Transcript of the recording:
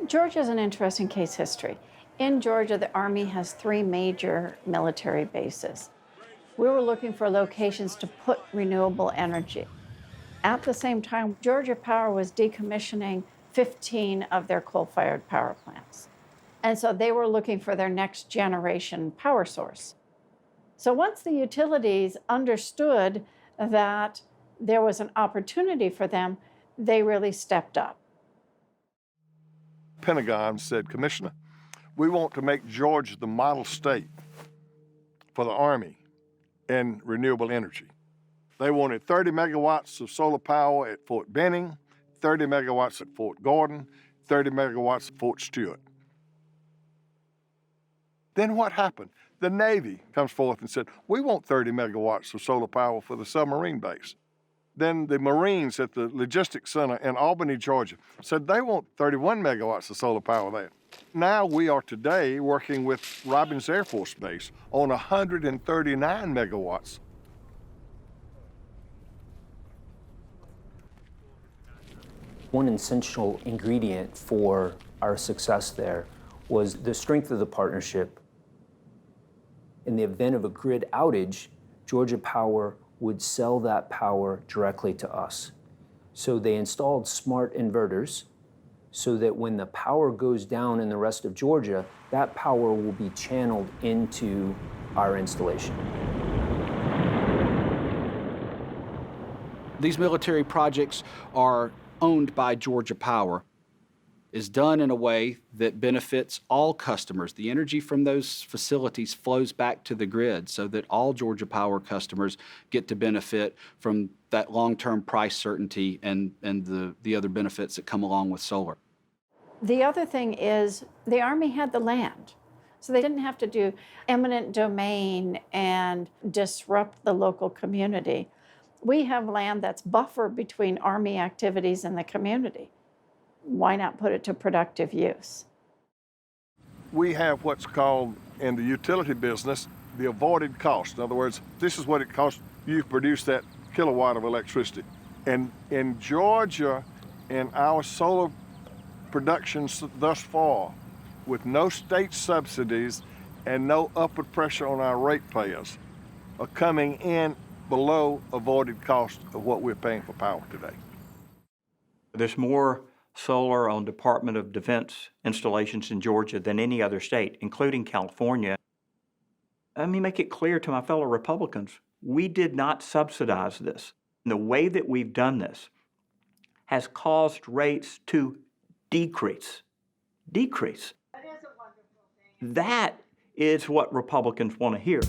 Georgia is an interesting case history. In Georgia, the Army has 3 major military bases. We were looking for locations to put renewable energy. At the same time, Georgia Power was decommissioning 15 of their coal-fired power plants. And so they were looking for their next generation power source. So once the utilities understood that there was an opportunity for them, they really stepped up. Pentagon said, Commissioner, we want to make Georgia the model state for the Army in renewable energy. They wanted 30 megawatts of solar power at Fort Benning, 30 megawatts at Fort Gordon, 30 megawatts at Fort Stewart. Then what happened? The Navy comes forth and said, we want 30 megawatts of solar power for the submarine base. Then the Marines at the Logistics Center in Albany, Georgia, said they want 31 megawatts of solar power there. Now we are today working with Robins Air Force Base on 139 megawatts. One essential ingredient for our success there was the strength of the partnership. In the event of a grid outage, Georgia Power would sell that power directly to us. So they installed smart inverters so that when the power goes down in the rest of Georgia, that power will be channeled into our installation. These military projects are owned by Georgia Power, is done in a way that benefits all customers. The energy from those facilities flows back to the grid so that all Georgia Power customers get to benefit from that long-term price certainty and the other benefits that come along with solar. The other thing is the Army had the land, so they didn't have to do eminent domain and disrupt the local community. We have land that's buffered between Army activities and the community. Why not put it to productive use? We have what's called in the utility business the avoided cost. In other words, this is what it costs you to produce that kilowatt of electricity. And in Georgia, in our solar productions thus far, with no state subsidies and no upward pressure on our ratepayers, are coming in below avoided cost of what we're paying for power today. There's more solar on Department of Defense installations in Georgia than any other state, including California. Let me make it clear to my fellow Republicans, we did not subsidize this. And the way that we've done this has caused rates to decrease. That is a wonderful thing. That is what Republicans want to hear.